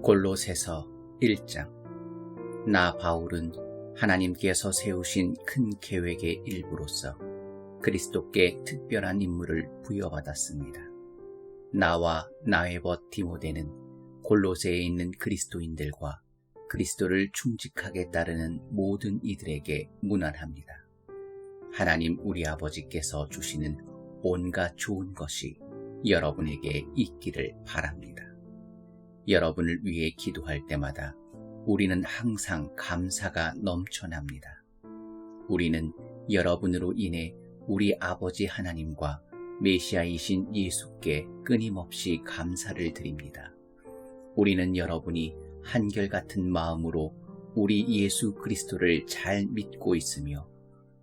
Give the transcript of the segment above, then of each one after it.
골로새서 1장. 나 바울은 하나님께서 세우신 큰 계획의 일부로서 그리스도께 특별한 임무를 부여받았습니다. 나와 나의 벗 디모데는 골로새에 있는 그리스도인들과 그리스도를 충직하게 따르는 모든 이들에게 문안합니다. 하나님 우리 아버지께서 주시는 온갖 좋은 것이 여러분에게 있기를 바랍니다. 여러분을 위해 기도할 때마다 우리는 항상 감사가 넘쳐납니다. 우리는 여러분으로 인해 우리 아버지 하나님과 메시아이신 예수께 끊임없이 감사를 드립니다. 우리는 여러분이 한결같은 마음으로 우리 예수 그리스도를 잘 믿고 있으며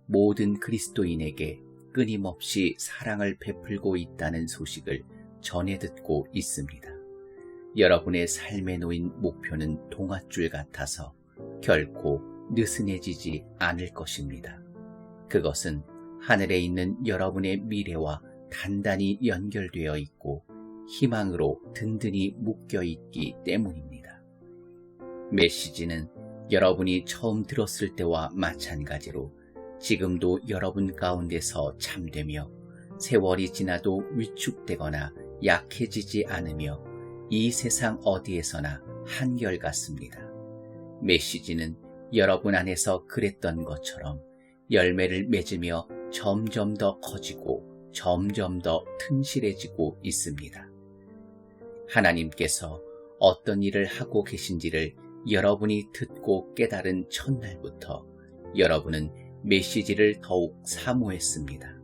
모든 그리스도인에게 끊임없이 사랑을 베풀고 있다는 소식을 전해 듣고 있습니다. 여러분의 삶에 놓인 목표는 동아줄 같아서 결코 느슨해지지 않을 것입니다. 그것은 하늘에 있는 여러분의 미래와 단단히 연결되어 있고 희망으로 든든히 묶여 있기 때문입니다. 메시지는 여러분이 처음 들었을 때와 마찬가지로 지금도 여러분 가운데서 참되며 세월이 지나도 위축되거나 약해지지 않으며 이 세상 어디에서나 한결같습니다. 메시지는 여러분 안에서 그랬던 것처럼 열매를 맺으며 점점 더 커지고 점점 더 튼실해지고 있습니다. 하나님께서 어떤 일을 하고 계신지를 여러분이 듣고 깨달은 첫날부터 여러분은 메시지를 더욱 사모했습니다.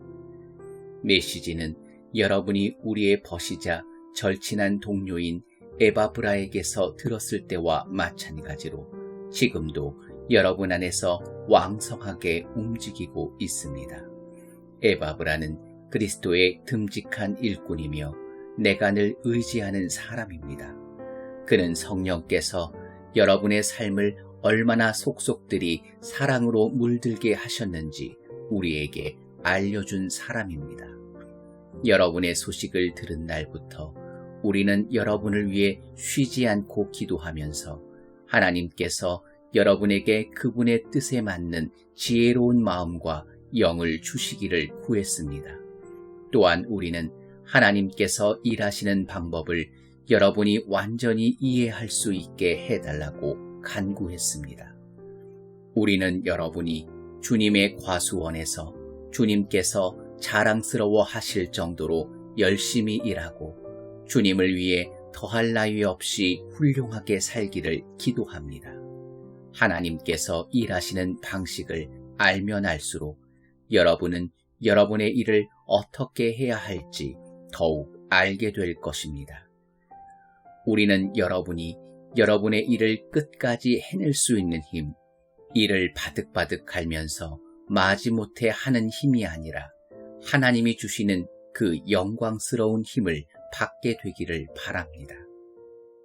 메시지는 여러분이 우리의 벗이자 절친한 동료인 에바브라에게서 들었을 때와 마찬가지로 지금도 여러분 안에서 왕성하게 움직이고 있습니다. 에바브라는 그리스도의 듬직한 일꾼이며 내가 늘 의지하는 사람입니다. 그는 성령께서 여러분의 삶을 얼마나 속속들이 사랑으로 물들게 하셨는지 우리에게 알려준 사람입니다. 여러분의 소식을 들은 날부터 우리는 여러분을 위해 쉬지 않고 기도하면서 하나님께서 여러분에게 그분의 뜻에 맞는 지혜로운 마음과 영을 주시기를 구했습니다. 또한 우리는 하나님께서 일하시는 방법을 여러분이 완전히 이해할 수 있게 해달라고 간구했습니다. 우리는 여러분이 주님의 과수원에서 주님께서 자랑스러워 하실 정도로 열심히 일하고 주님을 위해 더할 나위 없이 훌륭하게 살기를 기도합니다. 하나님께서 일하시는 방식을 알면 알수록 여러분은 여러분의 일을 어떻게 해야 할지 더욱 알게 될 것입니다. 우리는 여러분이 여러분의 일을 끝까지 해낼 수 있는 힘, 일을 바득바득 갈면서 마지못해 하는 힘이 아니라 하나님이 주시는 그 영광스러운 힘을 받게 되기를 바랍니다.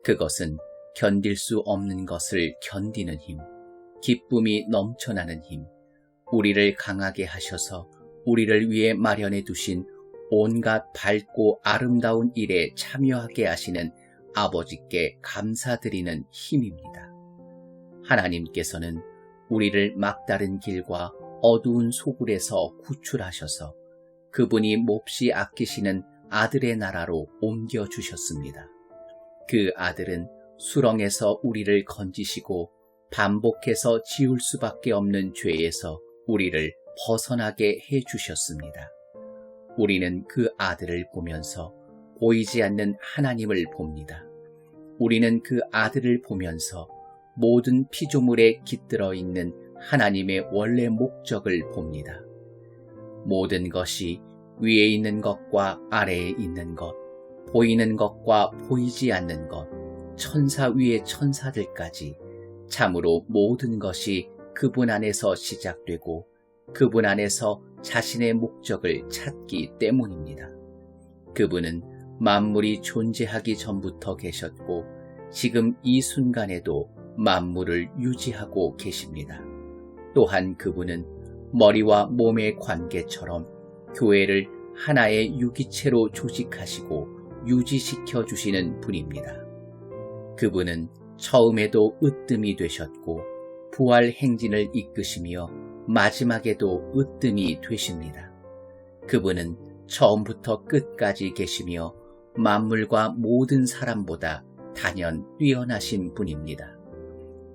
그것은 견딜 수 없는 것을 견디는 힘, 기쁨이 넘쳐나는 힘, 우리를 강하게 하셔서 우리를 위해 마련해 두신 온갖 밝고 아름다운 일에 참여하게 하시는 아버지께 감사드리는 힘입니다. 하나님께서는 우리를 막다른 길과 어두운 소굴에서 구출하셔서 그분이 몹시 아끼시는 아들의 나라로 옮겨주셨습니다. 그 아들은 수렁에서 우리를 건지시고 반복해서 지울 수밖에 없는 죄에서 우리를 벗어나게 해주셨습니다. 우리는 그 아들을 보면서 보이지 않는 하나님을 봅니다. 우리는 그 아들을 보면서 모든 피조물에 깃들어 있는 하나님의 원래 목적을 봅니다. 모든 것이 위에 있는 것과 아래에 있는 것, 보이는 것과 보이지 않는 것, 천사 위의 천사들까지 참으로 모든 것이 그분 안에서 시작되고 그분 안에서 자신의 목적을 찾기 때문입니다. 그분은 만물이 존재하기 전부터 계셨고 지금 이 순간에도 만물을 유지하고 계십니다. 또한 그분은 머리와 몸의 관계처럼 교회를 하나의 유기체로 조직하시고 유지시켜 주시는 분입니다. 그분은 처음에도 으뜸이 되셨고 부활 행진을 이끄시며 마지막에도 으뜸이 되십니다. 그분은 처음부터 끝까지 계시며 만물과 모든 사람보다 단연 뛰어나신 분입니다.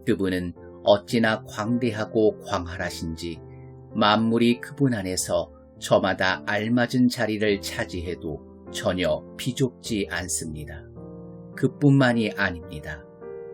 그분은 어찌나 광대하고 광활하신지 만물이 그분 안에서 저마다 알맞은 자리를 차지해도 전혀 비좁지 않습니다. 그뿐만이 아닙니다.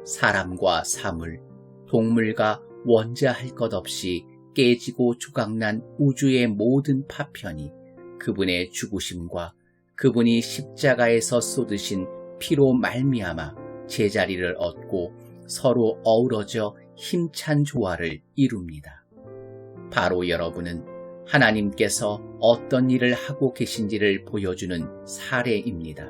사람과 사물, 동물과 원자할 것 없이 깨지고 조각난 우주의 모든 파편이 그분의 죽으심과 그분이 십자가에서 쏟으신 피로 말미암아 제자리를 얻고 서로 어우러져 힘찬 조화를 이룹니다. 바로 여러분은 하나님께서 어떤 일을 하고 계신지를 보여주는 사례입니다.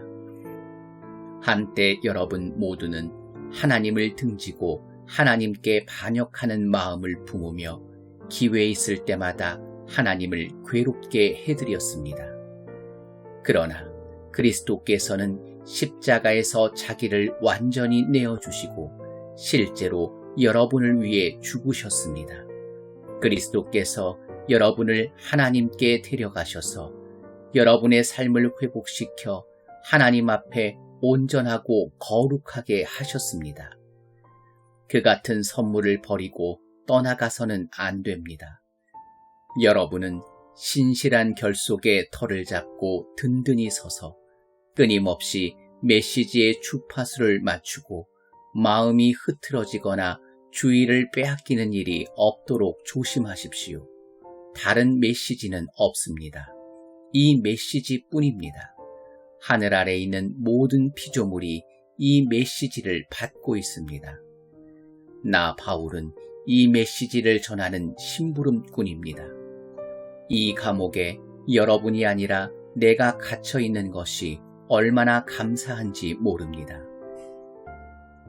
한때 여러분 모두는 하나님을 등지고 하나님께 반역하는 마음을 품으며 기회 있을 때마다 하나님을 괴롭게 해드렸습니다. 그러나 그리스도께서는 십자가에서 자기를 완전히 내어주시고 실제로 여러분을 위해 죽으셨습니다. 그리스도께서 여러분을 하나님께 데려가셔서 여러분의 삶을 회복시켜 하나님 앞에 온전하고 거룩하게 하셨습니다. 그 같은 선물을 버리고 떠나가서는 안 됩니다. 여러분은 신실한 결속에 털을 잡고 든든히 서서 끊임없이 메시지의 주파수를 맞추고 마음이 흐트러지거나 주의를 빼앗기는 일이 없도록 조심하십시오. 다른 메시지는 없습니다. 이 메시지뿐입니다. 하늘 아래 있는 모든 피조물이 이 메시지를 받고 있습니다. 나 바울은 이 메시지를 전하는 심부름꾼입니다. 이 감옥에 여러분이 아니라 내가 갇혀 있는 것이 얼마나 감사한지 모릅니다.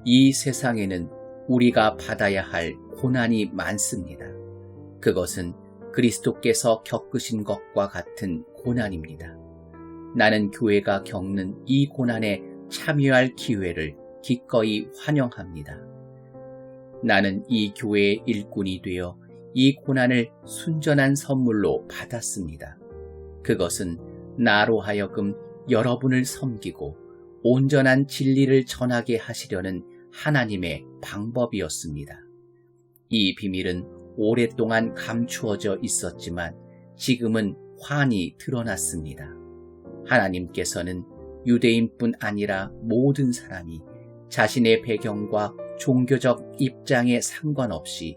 이 세상에는 우리가 받아야 할 고난이 많습니다. 그것은 그리스도께서 겪으신 것과 같은 고난입니다. 나는 교회가 겪는 이 고난에 참여할 기회를 기꺼이 환영합니다. 나는 이 교회의 일꾼이 되어 이 고난을 순전한 선물로 받았습니다. 그것은 나로 하여금 여러분을 섬기고 온전한 진리를 전하게 하시려는 하나님의 방법이었습니다. 이 비밀은 오랫동안 감추어져 있었지만 지금은 환히 드러났습니다. 하나님께서는 유대인뿐 아니라 모든 사람이 자신의 배경과 종교적 입장에 상관없이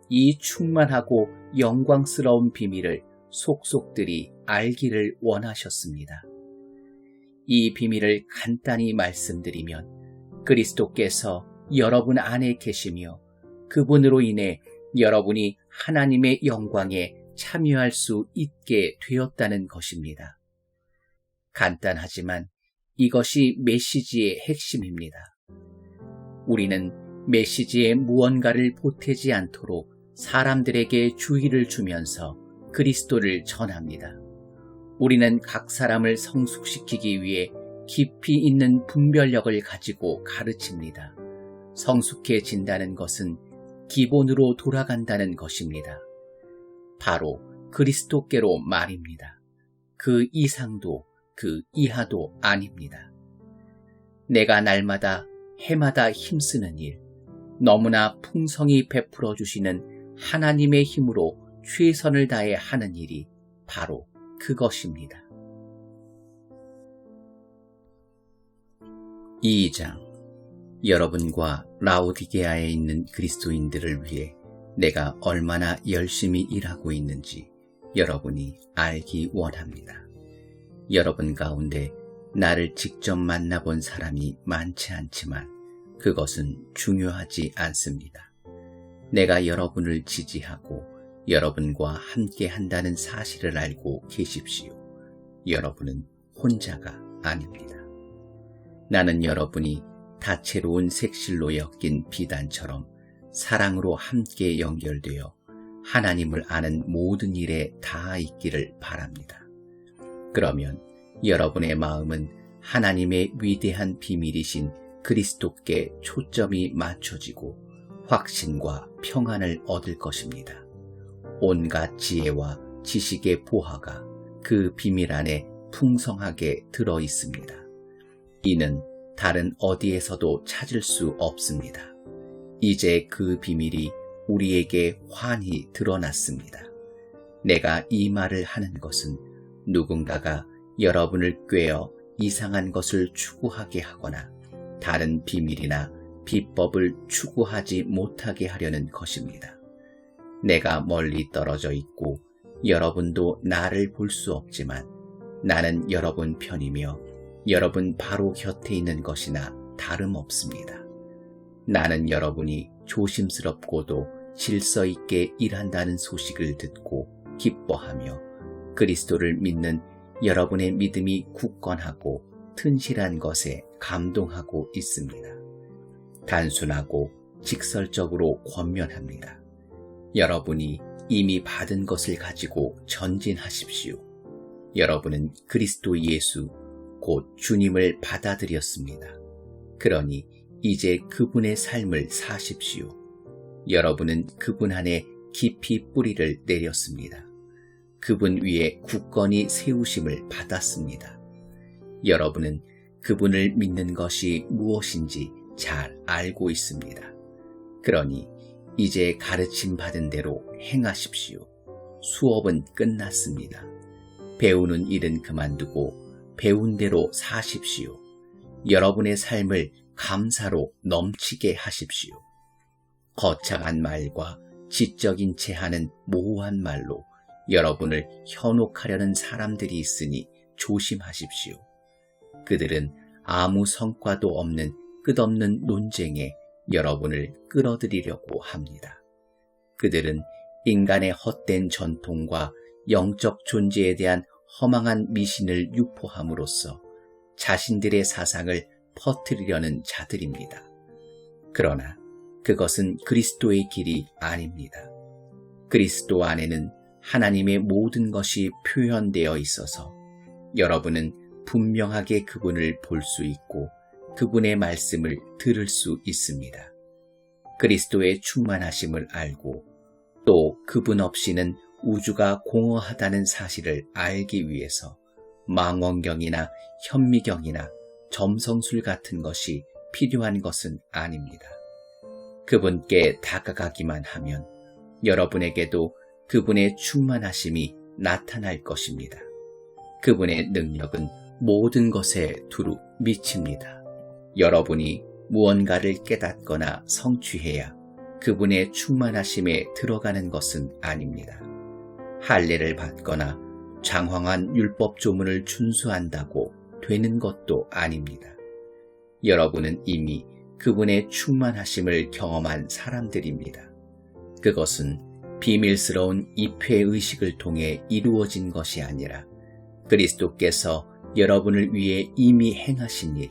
이 충만하고 영광스러운 비밀을 속속들이 알기를 원하셨습니다. 이 비밀을 간단히 말씀드리면 그리스도께서 여러분 안에 계시며 그분으로 인해 여러분이 하나님의 영광에 참여할 수 있게 되었다는 것입니다. 간단하지만 이것이 메시지의 핵심입니다. 우리는 메시지의 무언가를 보태지 않도록 사람들에게 주의를 주면서 그리스도를 전합니다. 우리는 각 사람을 성숙시키기 위해 깊이 있는 분별력을 가지고 가르칩니다. 성숙해진다는 것은 기본으로 돌아간다는 것입니다. 바로 그리스도께로 말입니다. 그 이상도 그 이하도 아닙니다. 내가 날마다 해마다 힘쓰는 일, 너무나 풍성히 베풀어 주시는 하나님의 힘으로 최선을 다해 하는 일이 바로 그것입니다. 2장. 여러분과 라오디게아에 있는 그리스도인들을 위해 내가 얼마나 열심히 일하고 있는지 여러분이 알기 원합니다. 여러분 가운데 나를 직접 만나본 사람이 많지 않지만 그것은 중요하지 않습니다. 내가 여러분을 지지하고 여러분과 함께 한다는 사실을 알고 계십시오. 여러분은 혼자가 아닙니다. 나는 여러분이 다채로운 색실로 엮인 비단처럼 사랑으로 함께 연결되어 하나님을 아는 모든 일에 닿아 있기를 바랍니다. 그러면 여러분의 마음은 하나님의 위대한 비밀이신 그리스도께 초점이 맞춰지고 확신과 평안을 얻을 것입니다. 온갖 지혜와 지식의 보화가 그 비밀 안에 풍성하게 들어 있습니다. 이는 다른 어디에서도 찾을 수 없습니다. 이제 그 비밀이 우리에게 환히 드러났습니다. 내가 이 말을 하는 것은 누군가가 여러분을 꾀어 이상한 것을 추구하게 하거나 다른 비밀이나 비법을 추구하지 못하게 하려는 것입니다. 내가 멀리 떨어져 있고 여러분도 나를 볼 수 없지만 나는 여러분 편이며 여러분 바로 곁에 있는 것이나 다름없습니다. 나는 여러분이 조심스럽고도 질서 있게 일한다는 소식을 듣고 기뻐하며 그리스도를 믿는 여러분의 믿음이 굳건하고 튼실한 것에 감동하고 있습니다. 단순하고 직설적으로 권면합니다. 여러분이 이미 받은 것을 가지고 전진하십시오. 여러분은 그리스도 예수, 곧 주님을 받아들였습니다. 그러니 이제 그분의 삶을 사십시오. 여러분은 그분 안에 깊이 뿌리를 내렸습니다. 그분 위에 굳건히 세우심을 받았습니다. 여러분은 그분을 믿는 것이 무엇인지 잘 알고 있습니다. 그러니 이제 가르침 받은 대로 행하십시오. 수업은 끝났습니다. 배우는 일은 그만두고 배운 대로 사십시오. 여러분의 삶을 감사로 넘치게 하십시오. 거창한 말과 지적인 채 하는 모호한 말로 여러분을 현혹하려는 사람들이 있으니 조심하십시오. 그들은 아무 성과도 없는 끝없는 논쟁에 여러분을 끌어들이려고 합니다. 그들은 인간의 헛된 전통과 영적 존재에 대한 허망한 미신을 유포함으로써 자신들의 사상을 퍼뜨리려는 자들입니다. 그러나 그것은 그리스도의 길이 아닙니다. 그리스도 안에는 하나님의 모든 것이 표현되어 있어서 여러분은 분명하게 그분을 볼 수 있고 그분의 말씀을 들을 수 있습니다. 그리스도의 충만하심을 알고 또 그분 없이는 우주가 공허하다는 사실을 알기 위해서 망원경이나 현미경이나 점성술 같은 것이 필요한 것은 아닙니다. 그분께 다가가기만 하면 여러분에게도 그분의 충만하심이 나타날 것입니다. 그분의 능력은 모든 것에 두루 미칩니다. 여러분이 무언가를 깨닫거나 성취해야 그분의 충만하심에 들어가는 것은 아닙니다. 할례를 받거나 장황한 율법 조문을 준수한다고 되는 것도 아닙니다. 여러분은 이미 그분의 충만하심을 경험한 사람들입니다. 그것은 비밀스러운 입회의식을 통해 이루어진 것이 아니라 그리스도께서 여러분을 위해 이미 행하신 일,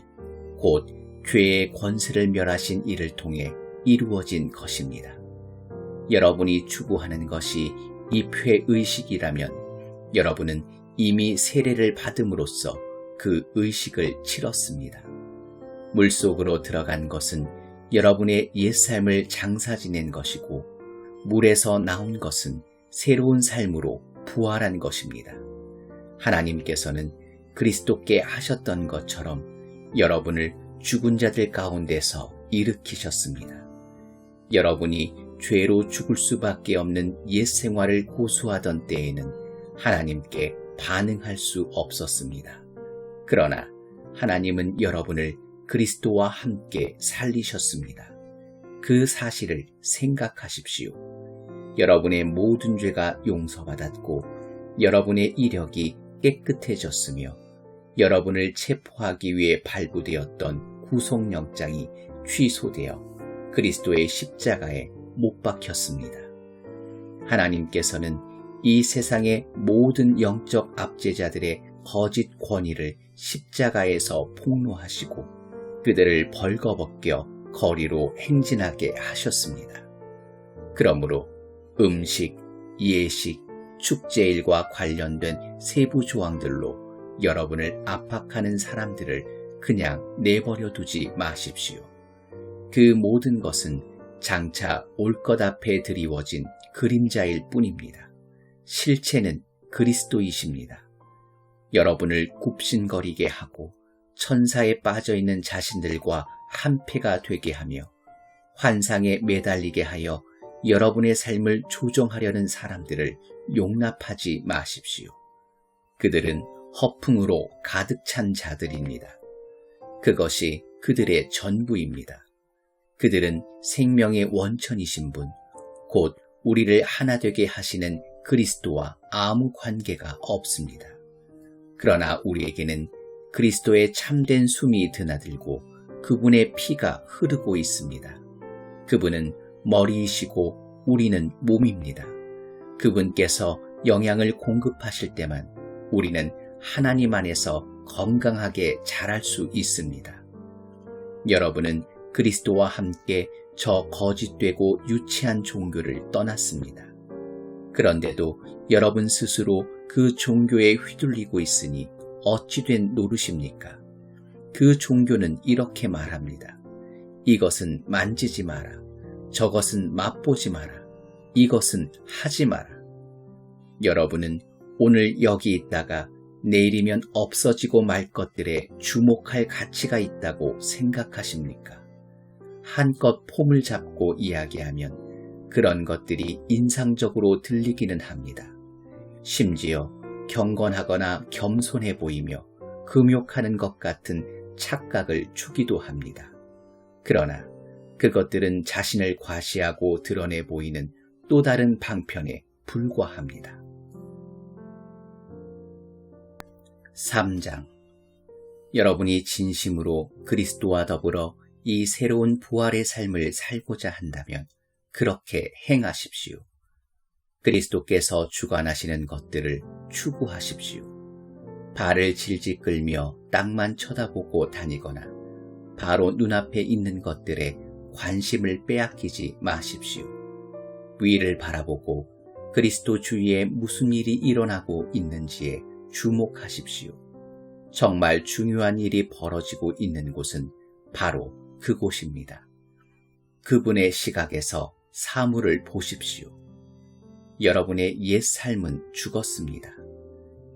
곧 죄의 권세를 멸하신 일을 통해 이루어진 것입니다. 여러분이 추구하는 것이 입회의식이라면 여러분은 이미 세례를 받음으로써 그 의식을 치렀습니다. 물속으로 들어간 것은 여러분의 옛삶을 장사지낸 것이고 물에서 나온 것은 새로운 삶으로 부활한 것입니다. 하나님께서는 그리스도께 하셨던 것처럼 여러분을 죽은 자들 가운데서 일으키셨습니다. 여러분이 죄로 죽을 수밖에 없는 옛 생활을 고수하던 때에는 하나님께 반응할 수 없었습니다. 그러나 하나님은 여러분을 그리스도와 함께 살리셨습니다. 그 사실을 생각하십시오. 여러분의 모든 죄가 용서받았고 여러분의 이력이 깨끗해졌으며 여러분을 체포하기 위해 발부되었던 구속영장이 취소되어 그리스도의 십자가에 못 박혔습니다. 하나님께서는 이 세상의 모든 영적 압제자들의 거짓 권위를 십자가에서 폭로하시고 그들을 벌거벗겨 거리로 행진하게 하셨습니다. 그러므로 음식, 예식, 축제일과 관련된 세부 조항들로 여러분을 압박하는 사람들을 그냥 내버려 두지 마십시오. 그 모든 것은 장차 올 것 앞에 드리워진 그림자일 뿐입니다. 실체는 그리스도이십니다. 여러분을 굽신거리게 하고 천사에 빠져있는 자신들과 한패가 되게 하며 환상에 매달리게 하여 여러분의 삶을 조종하려는 사람들을 용납하지 마십시오. 그들은 허풍으로 가득 찬 자들입니다. 그것이 그들의 전부입니다. 그들은 생명의 원천이신 분, 곧 우리를 하나 되게 하시는 그리스도와 아무 관계가 없습니다. 그러나 우리에게는 그리스도의 참된 숨이 드나들고 그분의 피가 흐르고 있습니다. 그분은 머리이시고 우리는 몸입니다. 그분께서 영양을 공급하실 때만 우리는 하나님 안에서 건강하게 자랄 수 있습니다. 여러분은 그리스도와 함께 저 거짓되고 유치한 종교를 떠났습니다. 그런데도 여러분 스스로 그 종교에 휘둘리고 있으니 어찌 된 노릇입니까? 그 종교는 이렇게 말합니다. 이것은 만지지 마라. 저것은 맛보지 마라. 이것은 하지 마라. 여러분은 오늘 여기 있다가 내일이면 없어지고 말 것들에 주목할 가치가 있다고 생각하십니까? 한껏 폼을 잡고 이야기하면 그런 것들이 인상적으로 들리기는 합니다. 심지어 경건하거나 겸손해 보이며 금욕하는 것 같은 착각을 주기도 합니다. 그러나 그것들은 자신을 과시하고 드러내 보이는 또 다른 방편에 불과합니다. 3장. 여러분이 진심으로 그리스도와 더불어 이 새로운 부활의 삶을 살고자 한다면 그렇게 행하십시오. 그리스도께서 주관하시는 것들을 추구하십시오. 발을 질질 끌며 땅만 쳐다보고 다니거나 바로 눈앞에 있는 것들에 관심을 빼앗기지 마십시오. 위를 바라보고 그리스도 주위에 무슨 일이 일어나고 있는지에 주목하십시오. 정말 중요한 일이 벌어지고 있는 곳은 바로 그곳입니다. 그분의 시각에서 사물을 보십시오. 여러분의 옛 삶은 죽었습니다.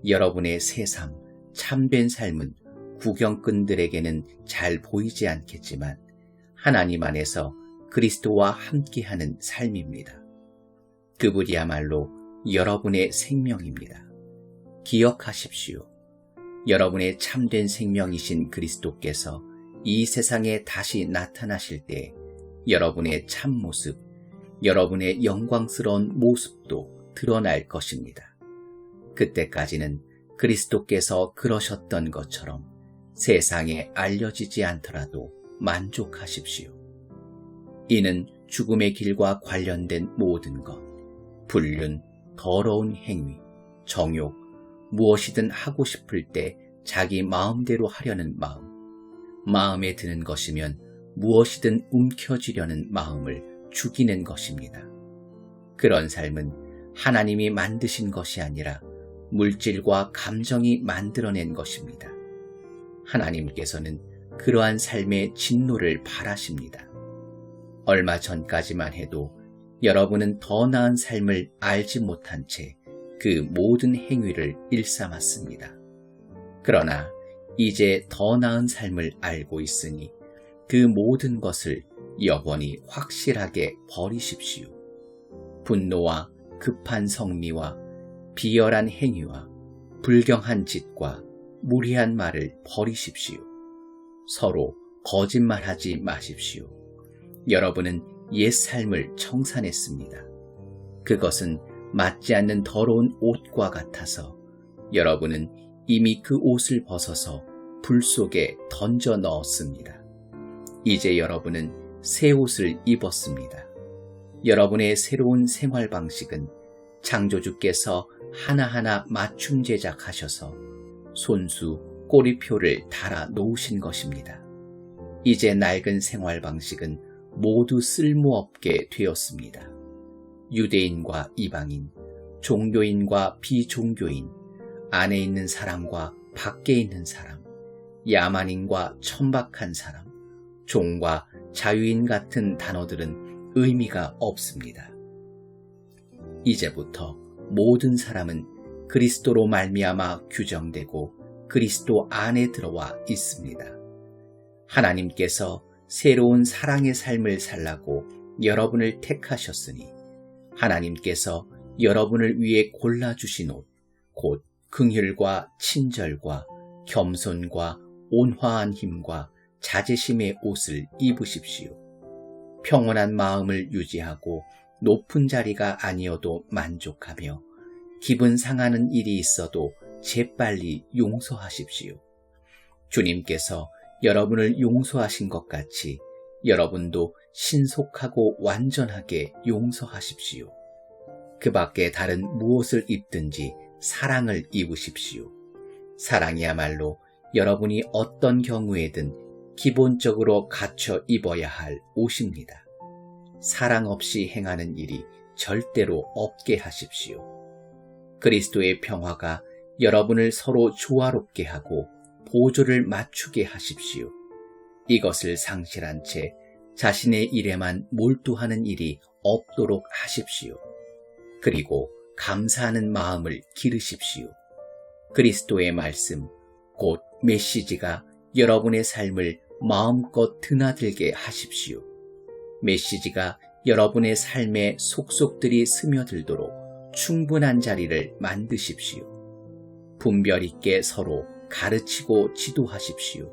여러분의 새 삶, 참된 삶은 구경꾼들에게는 잘 보이지 않겠지만 하나님 안에서 그리스도와 함께하는 삶입니다. 그분이야말로 여러분의 생명입니다. 기억하십시오. 여러분의 참된 생명이신 그리스도께서 이 세상에 다시 나타나실 때 여러분의 참모습, 여러분의 영광스러운 모습도 드러날 것입니다. 그때까지는 그리스도께서 그러셨던 것처럼 세상에 알려지지 않더라도 만족하십시오. 이는 죽음의 길과 관련된 모든 것, 불륜, 더러운 행위, 정욕, 무엇이든 하고 싶을 때 자기 마음대로 하려는 마음, 마음에 드는 것이면 무엇이든 움켜쥐려는 마음을 죽이는 것입니다. 그런 삶은 하나님이 만드신 것이 아니라 물질과 감정이 만들어낸 것입니다. 하나님께서는 그러한 삶의 진노를 바라십니다. 얼마 전까지만 해도 여러분은 더 나은 삶을 알지 못한 채 그 모든 행위를 일삼았습니다. 그러나 이제 더 나은 삶을 알고 있으니 그 모든 것을 영원히 확실하게 버리십시오. 분노와 급한 성미와 비열한 행위와 불경한 짓과 무리한 말을 버리십시오. 서로 거짓말하지 마십시오. 여러분은 옛 삶을 청산했습니다. 그것은 맞지 않는 더러운 옷과 같아서 여러분은 이미 그 옷을 벗어서 불 속에 던져 넣었습니다. 이제 여러분은 새 옷을 입었습니다. 여러분의 새로운 생활 방식은 창조주께서 하나하나 맞춤 제작하셔서 손수, 꼬리표를 달아 놓으신 것입니다. 이제 낡은 생활 방식은 모두 쓸모없게 되었습니다. 유대인과 이방인, 종교인과 비종교인, 안에 있는 사람과 밖에 있는 사람, 야만인과 천박한 사람, 종과 자유인 같은 단어들은 의미가 없습니다. 이제부터 모든 사람은 그리스도로 말미암아 규정되고 그리스도 안에 들어와 있습니다. 하나님께서 새로운 사랑의 삶을 살라고 여러분을 택하셨으니 하나님께서 여러분을 위해 골라주신 옷, 곧 긍휼과 친절과 겸손과 온화한 힘과 자제심의 옷을 입으십시오. 평온한 마음을 유지하고 높은 자리가 아니어도 만족하며 기분 상하는 일이 있어도 재빨리 용서하십시오. 주님께서 여러분을 용서하신 것 같이 여러분도 신속하고 완전하게 용서하십시오. 그 밖에 다른 무엇을 입든지 사랑을 입으십시오. 사랑이야말로 여러분이 어떤 경우에든 기본적으로 갖춰 입어야 할 옷입니다. 사랑 없이 행하는 일이 절대로 없게 하십시오. 그리스도의 평화가 여러분을 서로 조화롭게 하고 보조를 맞추게 하십시오. 이것을 상실한 채 자신의 일에만 몰두하는 일이 없도록 하십시오. 그리고 감사하는 마음을 기르십시오. 그리스도의 말씀, 곧 메시지가 여러분의 삶을 마음껏 드나들게 하십시오. 메시지가 여러분의 삶에 속속들이 스며들도록 충분한 자리를 만드십시오. 분별 있게 서로 가르치고 지도하십시오.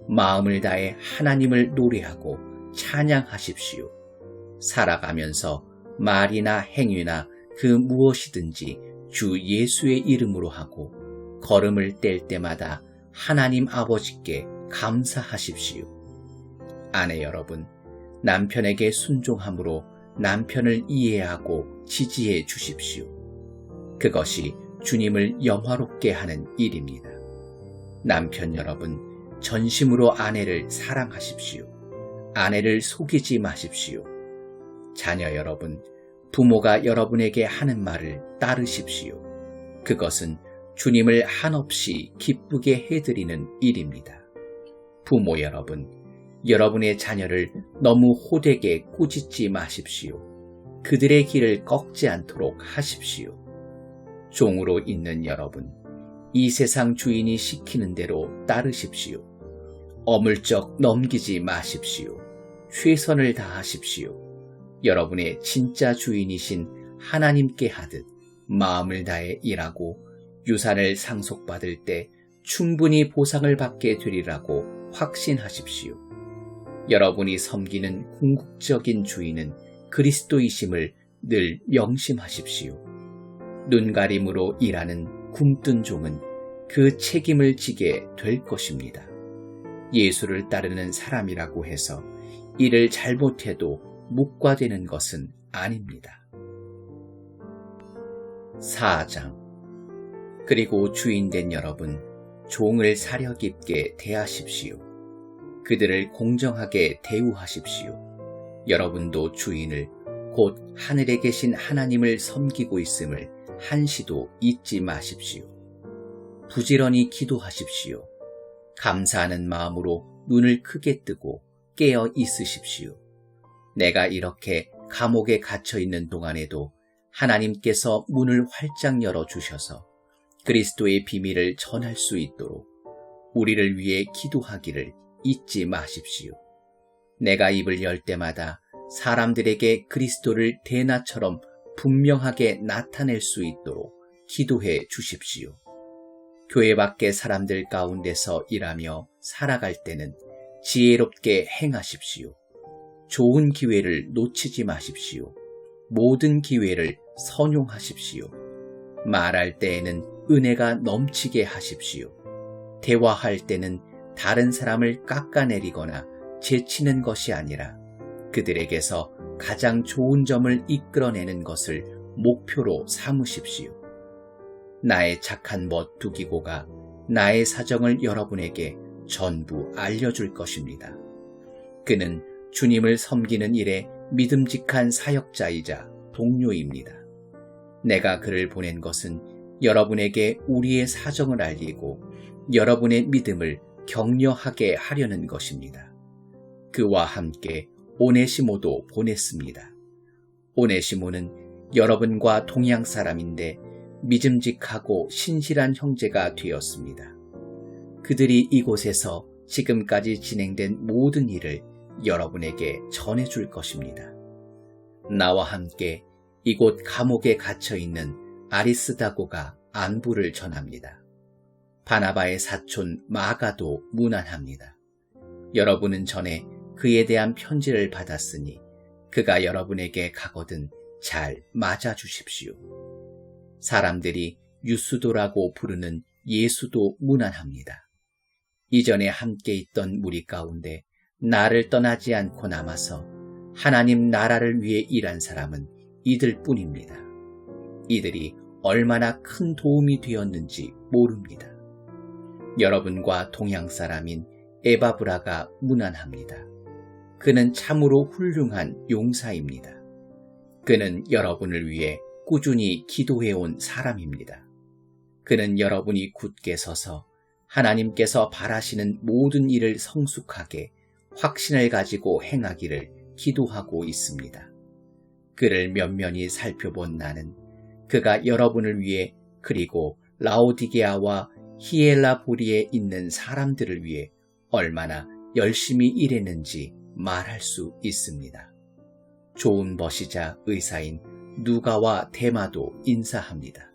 마음을 다해 하나님을 노래하고 찬양하십시오. 살아가면서 말이나 행위나 그 무엇이든지 주 예수의 이름으로 하고 걸음을 뗄 때마다 하나님 아버지께 감사하십시오. 아내 여러분, 남편에게 순종함으로 남편을 이해하고 지지해 주십시오. 그것이 주님을 영화롭게 하는 일입니다. 남편 여러분, 전심으로 아내를 사랑하십시오. 아내를 속이지 마십시오. 자녀 여러분, 부모가 여러분에게 하는 말을 따르십시오. 그것은 주님을 한없이 기쁘게 해드리는 일입니다. 부모 여러분, 여러분의 자녀를 너무 호되게 꾸짖지 마십시오. 그들의 길을 꺾지 않도록 하십시오. 종으로 있는 여러분, 이 세상 주인이 시키는 대로 따르십시오. 어물쩍 넘기지 마십시오. 최선을 다하십시오. 여러분의 진짜 주인이신 하나님께 하듯 마음을 다해 일하고 유산을 상속받을 때 충분히 보상을 받게 되리라고 확신하십시오. 여러분이 섬기는 궁극적인 주인은 그리스도이심을 늘 명심하십시오. 눈가림으로 일하는 굶뜬 종은 그 책임을 지게 될 것입니다. 예수를 따르는 사람이라고 해서 일을 잘못해도 묵과되는 것은 아닙니다. 4장. 그리고 주인된 여러분, 종을 사려 깊게 대하십시오. 그들을 공정하게 대우하십시오. 여러분도 주인을 곧 하늘에 계신 하나님을 섬기고 있음을 한시도 잊지 마십시오. 부지런히 기도하십시오. 감사하는 마음으로 눈을 크게 뜨고 깨어 있으십시오. 내가 이렇게 감옥에 갇혀 있는 동안에도 하나님께서 문을 활짝 열어주셔서 그리스도의 비밀을 전할 수 있도록 우리를 위해 기도하기를 잊지 마십시오. 내가 입을 열 때마다 사람들에게 그리스도를 대낮처럼 분명하게 나타낼 수 있도록 기도해 주십시오. 교회 밖의 사람들 가운데서 일하며 살아갈 때는 지혜롭게 행하십시오. 좋은 기회를 놓치지 마십시오. 모든 기회를 선용하십시오. 말할 때에는 은혜가 넘치게 하십시오. 대화할 때는 다른 사람을 깎아내리거나 제치는 것이 아니라 그들에게서 가장 좋은 점을 이끌어내는 것을 목표로 삼으십시오. 나의 착한 멋두기고가 나의 사정을 여러분에게 전부 알려줄 것입니다. 그는 주님을 섬기는 일에 믿음직한 사역자이자 동료입니다. 내가 그를 보낸 것은 여러분에게 우리의 사정을 알리고 여러분의 믿음을 격려하게 하려는 것입니다. 그와 함께 오네시모도 보냈습니다. 오네시모는 여러분과 동양 사람인데 믿음직하고 신실한 형제가 되었습니다. 그들이 이곳에서 지금까지 진행된 모든 일을 여러분에게 전해줄 것입니다. 나와 함께 이곳 감옥에 갇혀있는 아리스다고가 안부를 전합니다. 바나바의 사촌 마가도 문안합니다. 여러분은 전에 그에 대한 편지를 받았으니 그가 여러분에게 가거든 잘 맞아주십시오. 사람들이 유스도라고 부르는 예수도 문안합니다. 이전에 함께 있던 무리 가운데 나를 떠나지 않고 남아서 하나님 나라를 위해 일한 사람은 이들 뿐입니다. 이들이 얼마나 큰 도움이 되었는지 모릅니다. 여러분과 동양 사람인 에바브라가 문안합니다. 그는 참으로 훌륭한 용사입니다. 그는 여러분을 위해 꾸준히 기도해온 사람입니다. 그는 여러분이 굳게 서서 하나님께서 바라시는 모든 일을 성숙하게 확신을 가지고 행하기를 기도하고 있습니다. 그를 면면히 살펴본 나는 그가 여러분을 위해 그리고 라오디게아와 히엘라보리에 있는 사람들을 위해 얼마나 열심히 일했는지 말할 수 있습니다. 좋은 벗이자 의사인 누가와 데마도 인사합니다.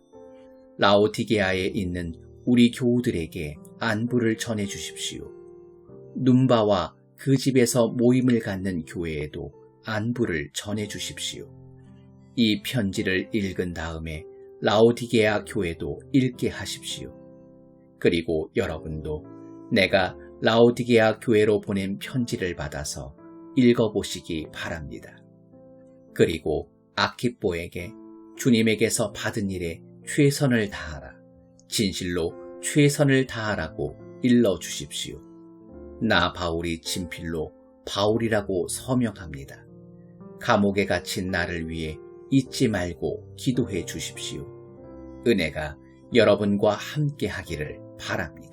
라오디게아에 있는 우리 교우들에게 안부를 전해 주십시오. 눈바와 그 집에서 모임을 갖는 교회에도 안부를 전해 주십시오. 이 편지를 읽은 다음에 라오디게아 교회도 읽게 하십시오. 그리고 여러분도 내가 라오디게아 교회로 보낸 편지를 받아서 읽어보시기 바랍니다. 그리고 아키뽀에게 주님에게서 받은 일에 최선을 다하라, 진실로 최선을 다하라고 일러주십시오. 나 바울이 진필로 바울이라고 서명합니다. 감옥에 갇힌 나를 위해 잊지 말고 기도해 주십시오. 은혜가 여러분과 함께 하기를 바랍니다.